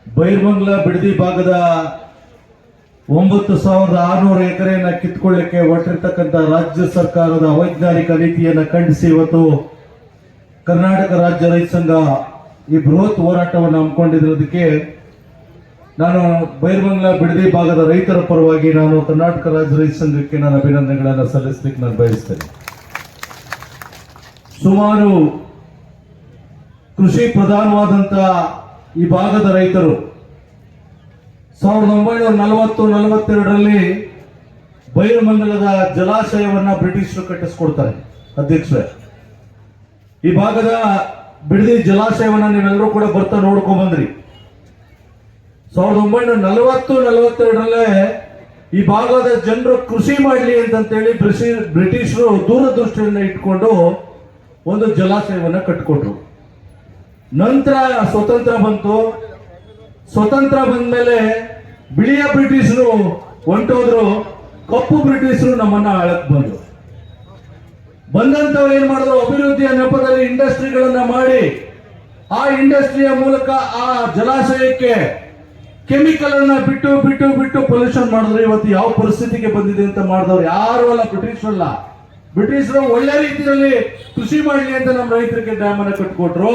ಬೈರ್ಮಂಗ್ಲ ಬಿಡದಿ ಭಾಗದ 9600 ಎಕರೆಯನ್ನ ಕಿತ್ಕೊಳ್ಳಿಕ್ಕೆ ಹೊರಟಿರ್ತಕ್ಕಂಥ ರಾಜ್ಯ ಸರ್ಕಾರದ ಅವೈಜ್ಞಾನಿಕ ನೀತಿಯನ್ನ ಖಂಡಿಸಿ ಇವತ್ತು ಕರ್ನಾಟಕ ರಾಜ್ಯ ರೈತ ಸಂಘ ಈ ಬೃಹತ್ ಹೋರಾಟವನ್ನು ಹಮ್ಮಿಕೊಂಡಿರೋದಕ್ಕೆ ನಾನು ಬೈರ್ಮಂಗ್ಲ ಬಿಡದಿ ಭಾಗದ ರೈತರ ಪರವಾಗಿ ನಾನು ಕರ್ನಾಟಕ ರಾಜ್ಯ ರೈತ ಸಂಘಕ್ಕೆ ನಾನು ಅಭಿನಂದನೆಗಳನ್ನು ಸಲ್ಲಿಸಲಿಕ್ಕೆ ನಾನು ಬಯಸ್ತೇನೆ. ಸುಮಾರು ಕೃಷಿ ಪ್ರಧಾನವಾದಂತ ಈ ಭಾಗದ ರೈತರು 1940-42ರಲ್ಲಿ ಬೈರಮಂಗಲದ ಜಲಾಶಯವನ್ನ ಬ್ರಿಟಿಷರು ಕಟ್ಟಿಸ್ಕೊಡ್ತಾರೆ. ಅಧ್ಯಕ್ಷರೇ, ಈ ಭಾಗದ ಬಿಡದಿ ಜಲಾಶಯವನ್ನ ನೀವೆಲ್ಲರೂ ಕೂಡ ಬರ್ತಾ ನೋಡ್ಕೊಂಡ್ ಬಂದ್ರಿ. 1940-42ರಲ್ಲೇ ಈ ಭಾಗದ ಜನರು ಕೃಷಿ ಮಾಡಲಿ ಅಂತೇಳಿ ಬ್ರಿಟಿಷರು ದೂರದೃಷ್ಟಿಯನ್ನ ಇಟ್ಕೊಂಡು ಒಂದು ಜಲಾಶಯವನ್ನ ಕಟ್ಟಿಕೊಟ್ರು. ನಂತರ ಸ್ವತಂತ್ರ ಬಂತು. ಸ್ವತಂತ್ರ ಬಂದ ಮೇಲೆ ಬಿಳಿಯ ಬ್ರಿಟಿಷರು ಹೊಂಟೋದ್ರು, ಕಪ್ಪು ಬ್ರಿಟಿಷರು ನಮ್ಮನ್ನ ಆಳಕ್ ಬಂದಂತವ್ರು ಏನ್ ಮಾಡಿದ್ರು, ಅಭಿವೃದ್ಧಿಯ ನೆಪದಲ್ಲಿ ಇಂಡಸ್ಟ್ರಿಗಳನ್ನ ಮಾಡಿ ಆ ಇಂಡಸ್ಟ್ರಿಯ ಮೂಲಕ ಆ ಜಲಾಶಯಕ್ಕೆ ಕೆಮಿಕಲ್ ಅನ್ನ ಬಿಟ್ಟು ಬಿಟ್ಟು ಬಿಟ್ಟು ಪೊಲ್ಯೂಷನ್ ಮಾಡಿದ್ರು. ಇವತ್ತು ಯಾವ ಪರಿಸ್ಥಿತಿಗೆ ಬಂದಿದೆ ಅಂತ ಮಾಡಿದವ್ರು ಯಾರು ಅಲ್ಲ, ಬ್ರಿಟಿಷರಲ್ಲ. ಬ್ರಿಟಿಷರು ಒಳ್ಳೆ ರೀತಿಯಲ್ಲಿ ಕೃಷಿ ಮಾಡಲಿ ಅಂತ ನಮ್ಮ ರೈತರಿಗೆ ಡ್ಯಾಮ್ ಅನ್ನ ಕಟ್ಕೊಟ್ರು.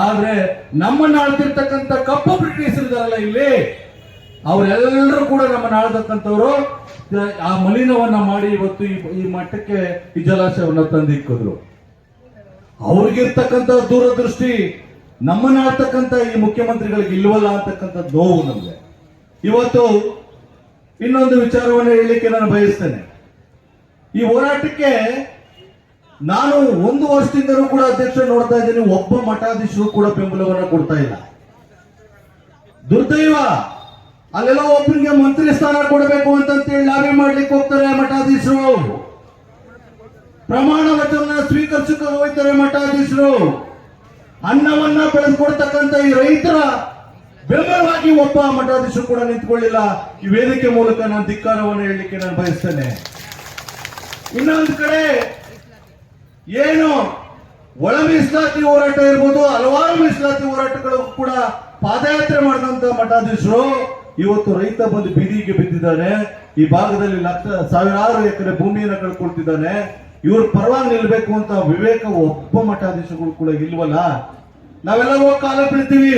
ಆದ್ರೆ ನಮ್ಮನ್ನ ಆಳ್ತಿರ್ತಕ್ಕಂಥ ಕಪ್ಪು ಬ್ರಿಟಿಷರಿದಾರಲ್ಲ ಇಲ್ಲಿ, ಅವರೆಲ್ಲರೂ ಕೂಡ ನಮ್ಮನ್ನ ಆಳ್ತಕ್ಕಂಥವ್ರು ಆ ಮಲಿನವನ್ನ ಮಾಡಿ ಇವತ್ತು ಈ ಮಟ್ಟಕ್ಕೆ ಈ ಜಲಾಶಯವನ್ನ ತಂದಿಕ್ಕಿದ್ರು. ಅವ್ರಿಗಿರ್ತಕ್ಕಂಥ ದೂರದೃಷ್ಟಿ ನಮ್ಮನ್ನ ಆಳ್ತಕ್ಕಂಥ ಈ ಮುಖ್ಯಮಂತ್ರಿಗಳಿಗೆ ಇಲ್ವಲ್ಲ ಅಂತಕ್ಕಂಥ ನೋವು ನಮ್ಗೆ. ಇವತ್ತು ಇನ್ನೊಂದು ವಿಚಾರವನ್ನು ಹೇಳಲಿಕ್ಕೆ ನಾನು ಬಯಸ್ತೇನೆ. ಈ ಹೋರಾಟಕ್ಕೆ ನಾನು 1 ವರ್ಷದಿಂದಲೂ ಕೂಡ ಅಧ್ಯಕ್ಷ ನೋಡ್ತಾ ಇದ್ದೀನಿ, ಒಬ್ಬ ಮಠಾಧೀಶರು ಕೂಡ ಬೆಂಬಲವನ್ನು ಕೊಡ್ತಾ ಇಲ್ಲ. ದುರ್ದೈವ, ಅಲ್ಲೆಲ್ಲ ಒಬ್ಬರಿಗೆ ಮಂತ್ರಿ ಸ್ಥಾನ ಕೊಡಬೇಕು ಅಂತೇಳಿ ಲಾಬಿ ಮಾಡ್ಲಿಕ್ಕೆ ಹೋಗ್ತಾರೆ ಮಠಾಧೀಶರು. ಪ್ರಮಾಣ ವಚನ ಸ್ವೀಕರಿಸಕ್ಕೆ ಹೋಗ್ತಾರೆ ಮಠಾಧೀಶರು. ಅನ್ನವನ್ನ ಬೆಳೆಸ್ಕೊಡ್ತಕ್ಕಂಥ ಈ ರೈತರ ಬೆಂಬಲವಾಗಿ ಒಬ್ಬ ಮಠಾಧೀಶರು ಕೂಡ ನಿಂತ್ಕೊಳ್ಳಿಲ್ಲ. ಈ ವೇದಿಕೆ ಮೂಲಕ ನಾನು ಧಿಕ್ಕಾರವನ್ನು ಹೇಳಲಿಕ್ಕೆ ನಾನು ಬಯಸ್ತೇನೆ. ಇನ್ನೊಂದು ಕಡೆ ಏನು ಒಳ ಮೀಸಲಾತಿ ಹೋರಾಟ ಇರ್ಬೋದು, ಹಲವಾರು ಮೀಸಲಾತಿ ಹೋರಾಟಗಳು ಕೂಡ ಪಾದಯಾತ್ರೆ ಮಾಡಿದಂತ ಮಠಾಧೀಶರು ಇವತ್ತು ರೈತ ಬಂದು ಬೀದಿಗೆ ಬಿದ್ದಿದ್ದಾನೆ. ಈ ಭಾಗದಲ್ಲಿ ಸಾವಿರಾರು ಎಕರೆ ಭೂಮಿಯನ್ನು ಕಳ್ಕೊಳ್ತಿದ್ದಾನೆ. ಇವ್ರ ಪರವಾಗಿ ನಿಲ್ಬೇಕು ಅಂತ ವಿವೇಕ ಒಬ್ಬ ಮಠಾಧೀಶಗಳು ಕೂಡ ಇಲ್ವಲ್ಲ. ನಾವೆಲ್ಲ ಹೋಗಿ ಕಾಲ ಬೀಳ್ತೀವಿ.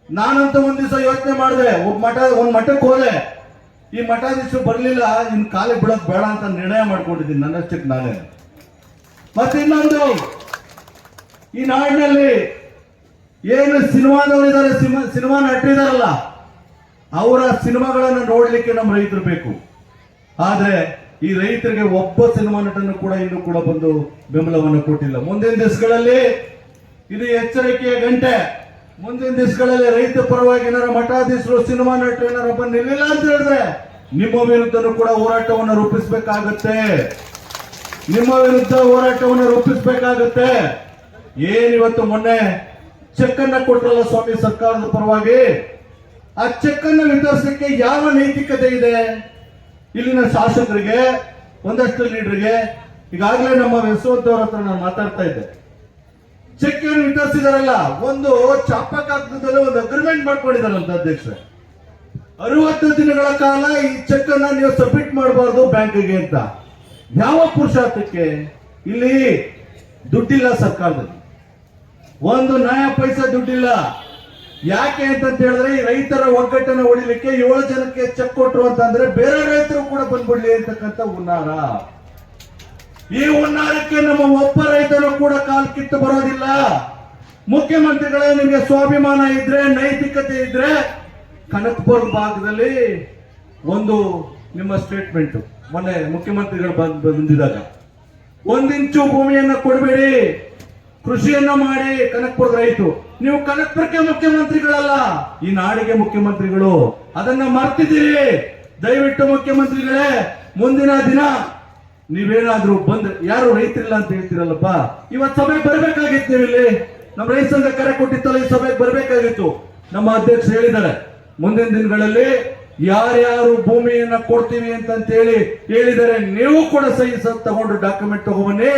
ನಾನಂತ ಒಂದ್ ದಿವಸ ಯೋಚನೆ ಮಾಡಿದೆ, ಒಂದ್ ಮಠಕ್ಕೆ ಹೋದೆ, ಈ ಮಠಾಧೀಶರು ಬರ್ಲಿಲ್ಲ, ಇನ್ ಕಾಲ ಬಿಡೋದ್ ಬೇಡ ಅಂತ ನಿರ್ಣಯ ಮಾಡ್ಕೊಂಡಿದ್ದೀನಿ ನನ್ನಷ್ಟಕ್ಕೆ ನಾನೇ. ಮತ್ತೆ ಇನ್ನೊಂದು, ಈ ನಾಡಿನಲ್ಲಿ ಏನು ಸಿನಿಮಾದವರಿದ್ದಾರೆ, ಸಿನಿಮಾ ನಟರಿದಾರಲ್ಲ, ಅವರ ಸಿನಿಮಾಗಳನ್ನ ನೋಡ್ಲಿಕ್ಕೆ ನಮ್ಮ ರೈತರು ಬೇಕು. ಆದ್ರೆ ಈ ರೈತರಿಗೆ ಒಬ್ಬ ಸಿನಿಮಾ ನಟನ್ನು ಕೂಡ ಇನ್ನೂ ಕೂಡ ಬಂದು ಬೆಂಬಲವನ್ನು ಕೊಟ್ಟಿಲ್ಲ. ಮುಂದಿನ ದಿವಸಗಳಲ್ಲಿ ಇದು ಎಚ್ಚರಿಕೆಯ ಗಂಟೆ. ಮುಂದಿನ ದಿವಸಗಳಲ್ಲಿ ರೈತ ಪರವಾಗಿ ಏನಾರ ಮಠಾಧೀಶರು, ಸಿನಿಮಾ ನಟರು ಏನಾರ ಬಂದು ನಿಲ್ಲಿಲ್ಲ ಅಂತ ಹೇಳಿದ್ರೆ ನಿಮ್ಮ ವಿರುದ್ಧನೂ ಕೂಡ ಹೋರಾಟವನ್ನು ರೂಪಿಸಬೇಕಾಗತ್ತೆ. ನಿಮ್ಮ ವಿರುದ್ಧ ಹೋರಾಟವನ್ನು ರೂಪಿಸಬೇಕಾಗತ್ತೆ. ಏನಿವತ್ತು ಮೊನ್ನೆ ಚೆಕ್ ಅನ್ನ ಕೊಟ್ಟರಲ್ಲ ಸ್ವಾಮಿ ಸರ್ಕಾರದ ಪರವಾಗಿ, ಆ ಚೆಕ್ ಅನ್ನು ವಿತರಿಸಲಿಕ್ಕೆ ಯಾವ ನೈತಿಕತೆ ಇದೆ ಇಲ್ಲಿನ ಶಾಸಕರಿಗೆ, ಒಂದಷ್ಟು ಲೀಡರ್ಗೆ? ಈಗಾಗಲೇ ನಮ್ಮ ಯಶವಂತವ್ರ ಹತ್ರ ನಾನು ಮಾತಾಡ್ತಾ ಇದ್ದೆ. ಚೆಕ್ ಅನ್ನು ವಿತರಿಸಿದಾರಲ್ಲ, ಒಂದು ಚಾಪಕಾಗ್ತದಲ್ಲಿ ಒಂದು ಅಗ್ರಿಮೆಂಟ್ ಮಾಡ್ಕೊಂಡಿದಾರಂತ ಅಧ್ಯಕ್ಷರೇ, 60 ದಿನಗಳ ಕಾಲ ಈ ಚೆಕ್ ಅನ್ನ ನೀವು ಸಬ್ಮಿಟ್ ಮಾಡಬಾರ್ದು ಬ್ಯಾಂಕಿಗೆ ಅಂತ. ಯಾವ ಪುರುಷಾರ್ಥಕ್ಕೆ? ಇಲ್ಲಿ ದುಡ್ಡಿಲ್ಲ ಸರ್ಕಾರದಲ್ಲಿ, ಒಂದು ನಯ ಪೈಸಾ ದುಡ್ಡಿಲ್ಲ. ಯಾಕೆ ಅಂತ ಹೇಳಿದ್ರೆ ಈ ರೈತರ ಒಗ್ಗಟ್ಟನ್ನು ಹೊಡಿಲಿಕ್ಕೆ 7 ಜನಕ್ಕೆ ಚೆಕ್ ಕೊಟ್ರು ಅಂತಂದ್ರೆ ಬೇರೆ ರೈತರು ಕೂಡ ಬಂದ್ಬಿಡ್ಲಿ ಅಂತಕ್ಕಂಥ ಹುನ್ನಾರ. ಈ ಹುನ್ನಾರಕ್ಕೆ ನಮ್ಮ ಒಬ್ಬ ರೈತರು ಕೂಡ ಕಾಲ್ ಕಿತ್ತು ಬರೋದಿಲ್ಲ. ಮುಖ್ಯಮಂತ್ರಿಗಳೇ, ನಿಮಗೆ ಸ್ವಾಭಿಮಾನ ಇದ್ರೆ, ನೈತಿಕತೆ ಇದ್ರೆ, ಕನಕಪುರ ಭಾಗದಲ್ಲಿ ಒಂದು ನಿಮ್ಮ ಸ್ಟೇಟ್ಮೆಂಟ್ ಮೊನ್ನೆ ಮುಖ್ಯಮಂತ್ರಿಗಳು ಬಂದಿದಾಗ, 1 ಇಂಚು ಭೂಮಿಯನ್ನ ಕೊಡಬೇಡಿ, ಕೃಷಿಯನ್ನ ಮಾಡಿ ಕನಕಪುರದ ರೈತರು. ನೀವು ಕನಕಪುರಕ್ಕೆ ಮುಖ್ಯಮಂತ್ರಿಗಳಲ್ಲ, ಈ ನಾಡಿಗೆ ಮುಖ್ಯಮಂತ್ರಿಗಳು. ಅದನ್ನ ಮರ್ತಿದ್ದೀರಿ. ದಯವಿಟ್ಟು ಮುಖ್ಯಮಂತ್ರಿಗಳೇ, ಮುಂದಿನ ದಿನ ನೀವೇನಾದ್ರೂ ಬಂದ್ರೆ, ಯಾರು ರೈತರಿಲ್ಲ ಅಂತ ಹೇಳ್ತೀರಲ್ಲಪ್ಪ, ಇವತ್ತು ಸಭೆಗೆ ಬರ್ಬೇಕಾಗಿತ್ತು. ನೀವು ಇಲ್ಲಿ ನಮ್ಮ ರೈತ ಸಂಘ ಕರೆ ಕೊಟ್ಟಿತ್ತಲ್ಲ, ಈ ಸಭೆಗೆ ಬರ್ಬೇಕಾಗಿತ್ತು. ನಮ್ಮ ಅಧ್ಯಕ್ಷರು ಹೇಳಿದ್ದಾರೆ, ಮುಂದಿನ ದಿನಗಳಲ್ಲಿ ಯಾರ್ಯಾರು ಭೂಮಿಯನ್ನ ಕೊಡ್ತೀವಿ ಅಂತ ಹೇಳಿ ಹೇಳಿದರೆ ನೀವು ಕೂಡ ಸಹಿ ತಗೊಂಡು ಡಾಕ್ಯುಮೆಂಟ್ ತಗೊಂಬನ್ನಿ.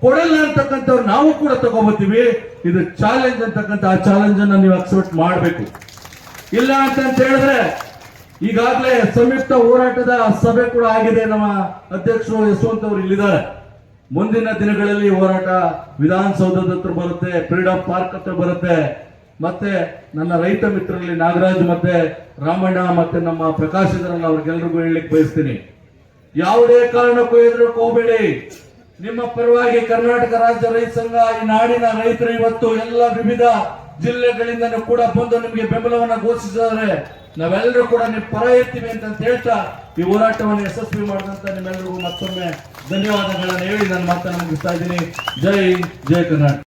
ಕೊಡಲ್ಲ ಅಂತಕ್ಕಂಥವ್ರು ನಾವು ಕೂಡ ತಗೊಂಬತ್ತೀವಿ. ಇದು ಚಾಲೆಂಜ್ ಅಂತಕ್ಕಂಥ ಆ ಚಾಲೆಂಜ್ ಅನ್ನ ನೀವು ಅಕ್ಸೆಪ್ಟ್ ಮಾಡಬೇಕು. ಇಲ್ಲ ಅಂತ ಹೇಳಿದ್ರೆ ಈಗಾಗಲೇ ಸಂಯುಕ್ತ ಹೋರಾಟದ ಸಭೆ ಕೂಡ ಆಗಿದೆ. ನಮ್ಮ ಅಧ್ಯಕ್ಷರು ಯಶವಂತ್ ಅವರು ಇಲ್ಲಿದ್ದಾರೆ. ಮುಂದಿನ ದಿನಗಳಲ್ಲಿ ಹೋರಾಟ ವಿಧಾನಸೌಧದ ಹತ್ರ ಬರುತ್ತೆ, ಫ್ರೀಡಂ ಪಾರ್ಕ್ ಹತ್ರ ಬರುತ್ತೆ. ಮತ್ತೆ ನನ್ನ ರೈತ ಮಿತ್ರರಲ್ಲಿ ನಾಗರಾಜ್ ಮತ್ತೆ ರಾಮಣ್ಣ ಮತ್ತೆ ನಮ್ಮ ಪ್ರಕಾಶ್ ಇದ್ರಲ್ಲ, ಅವ್ರಿಗೆಲ್ರಿಗೂ ಹೇಳಲಿಕ್ಕೆ ಬಯಸ್ತೀನಿ, ಯಾವುದೇ ಕಾರಣಕ್ಕೂ ಎದುರಕ್ಕೆ ಹೋಗಬೇಡಿ. ನಿಮ್ಮ ಪರವಾಗಿ ಕರ್ನಾಟಕ ರಾಜ್ಯ ರೈತ ಸಂಘ, ಈ ನಾಡಿನ ರೈತರು ಇವತ್ತು ಎಲ್ಲ ವಿವಿಧ ಜಿಲ್ಲೆಗಳಿಂದ ಕೂಡ ಬಂದು ನಿಮಗೆ ಬೆಂಬಲವನ್ನ ಘೋಷಿಸಿದರೆ ನಾವೆಲ್ಲರೂ ಕೂಡ ನೀವು ಪರ ಇರ್ತೀವಿ ಅಂತ ಹೇಳ್ತಾ ಈ ಹೋರಾಟವನ್ನು ಯಶಸ್ವಿ ಮಾಡಿದಂತ ನಿಮ್ಮೆಲ್ಲರಿಗೂ ಮತ್ತೊಮ್ಮೆ ಧನ್ಯವಾದಗಳನ್ನು ಹೇಳಿ ನನ್ನ ಮಾತನ್ನು ಮುಗಿಸ್ತಾ ಇದ್ದೀನಿ. ಜೈ ಹಿಂದ್, ಜೈ ಕರ್ನಾಟಕ.